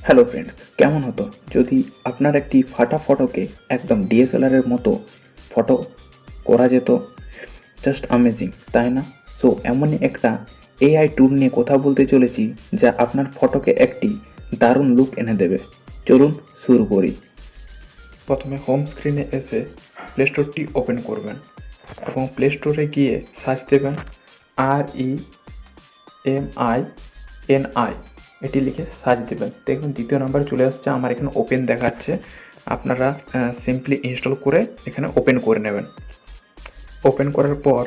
Hello friends, কেমন হতো যদি আপনার একটি ফাটা ফটোকে একদম ডিএসএলআরের মতো ফটো করা যেত? জাস্ট অ্যামেজিং, তাই না? সো এমনই একটা এআই টুল নিয়ে কথা বলতে চলেছি যা আপনার ফটোকে একটি দারুণ লুক এনে দেবে। চলুন শুরু করি। প্রথমে হোম স্ক্রিনে এসে প্লে স্টোরটি ওপেন করবেন এবং প্লে স্টোরে গিয়ে সার্চ দেবেন REMINI, এটি লিখে সার্চ দেবেন। দেখুন দ্বিতীয় নাম্বার চলে আসছে, আমার এখানে ওপেন দেখাচ্ছে। আপনারা সিম্পলি ইনস্টল করে এখানে ওপেন করে নেবেন। ওপেন করার পর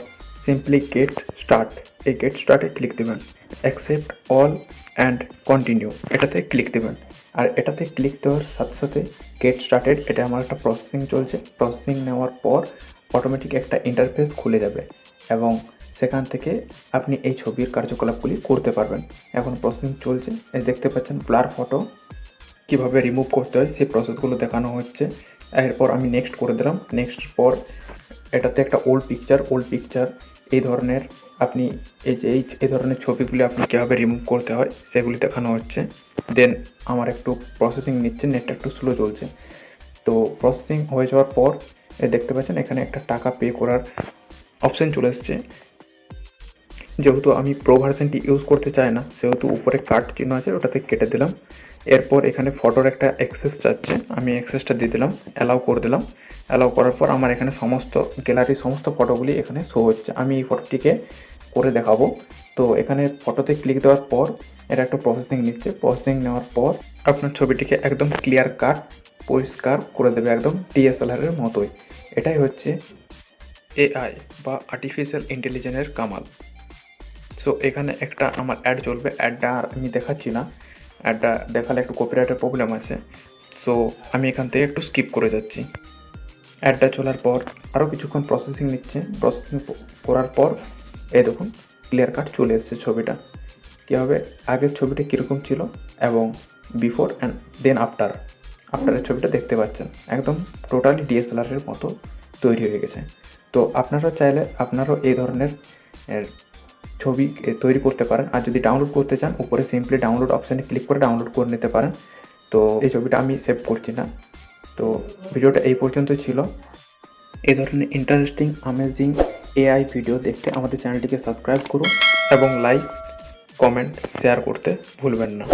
সিম্পলি গেট স্টার্ট, এই গেট স্টার্টে ক্লিক দেবেন। অ্যাকসেপ্ট অল অ্যান্ড কন্টিনিউ, এটাতে ক্লিক দেবেন। আর এটাতে ক্লিক দেওয়ার সাথে সাথে গেট স্টার্টেড, এটা আমার একটা প্রসেসিং চলছে। প্রসেসিং নেওয়ার পর অটোমেটিক একটা ইন্টারফেস খুলে যাবে এবং সেখান থেকে আপনি এই ছবির কার্যকলাপগুলি করতে পারবেন। এখন প্রসেসিং চলছে, এই দেখতে পাচ্ছেন ব্লার ফটো কীভাবে রিমুভ করতে হয় সেই প্রসেসগুলো দেখানো হচ্ছে। এরপর আমি নেক্সট করে দিলাম। নেক্সট পর এটাতে একটা ওল্ড পিকচার এই ধরনের আপনি এই ধরনের ছবিগুলি আপনি কীভাবে রিমুভ করতে হয় সেগুলি দেখানো হচ্ছে। দেন আমার একটু প্রসেসিং নিচ্ছে, নেটটা একটু স্লো চলছে। তো প্রসেসিং হয়ে যাওয়ার পর দেখতে পাচ্ছেন এখানে একটা টাকা পে করার অপশান চলে এসছে। যেহেতু আমি প্রো ভার্সনটি ইউজ করতে চাই না, সেহেতু উপরে কার্ড চিহ্ন আছে, ওটাতে কেটে দিলাম। এরপর এখানে ফটোর একটা অ্যাক্সেস চাচ্ছে, আমি অ্যাক্সেসটা দিয়ে দিলাম, অ্যালাউ করে দিলাম। অ্যালাউ করার পর আমার এখানে সমস্ত গ্যালারির সমস্ত ফটোগুলি এখানে শো হচ্ছে। আমি এই ফটোটিকে করে দেখাবো। তো এখানে ফটোতে ক্লিক দেওয়ার পর এটা একটা প্রসেসিং নিচ্ছে। প্রসেসিং নেওয়ার পর আপনার ছবিটিকে একদম ক্লিয়ার কাট পরিষ্কার করে দেবে, একদম ডিএসএলআরের মতোই। এটাই হচ্ছে এআই বা আর্টিফিশিয়াল ইন্টেলিজেন্সের কামাল। সো এখানে একটা আমার অ্যাড চলবে, অ্যাডটা আর আমি দেখাচ্ছি না, অ্যাডটা দেখালে একটু কপিরাইটের প্রবলেম আছে। সো আমি এখান থেকে একটু স্কিপ করে যাচ্ছি। অ্যাডটা চলার পর আরও কিছুক্ষণ প্রসেসিং নিচ্ছে। প্রসেসিং করার পর এই দেখুন ক্লিয়ার কাট চলে এসছে ছবিটা। কীভাবে আগের ছবিটা কীরকম ছিল এবং বিফোর অ্যান্ড দেন আফটারের ছবিটা দেখতে পাচ্ছেন, একদম টোটালি ডিএসএলআরের মতো তৈরি হয়ে গেছে। তো আপনারা চাইলে আপনারাও এই ধরনের ছবি তৈরি করতে পারেন। আর যদি ডাউনলোড করতে চান, উপরে সিম্পলি ডাউনলোড অপশানে ক্লিক করে ডাউনলোড করে নিতে পারেন। তো এই ছবিটা আমি সেভ করছি না। তো ভিডিওটা এই পর্যন্ত ছিল। এই ধরনের ইন্টারেস্টিং অ্যামেজিং এআই ভিডিও দেখতে আমাদের চ্যানেলটিকে সাবস্ক্রাইব করুন এবং লাইক, কমেন্ট, শেয়ার করতে ভুলবেন না।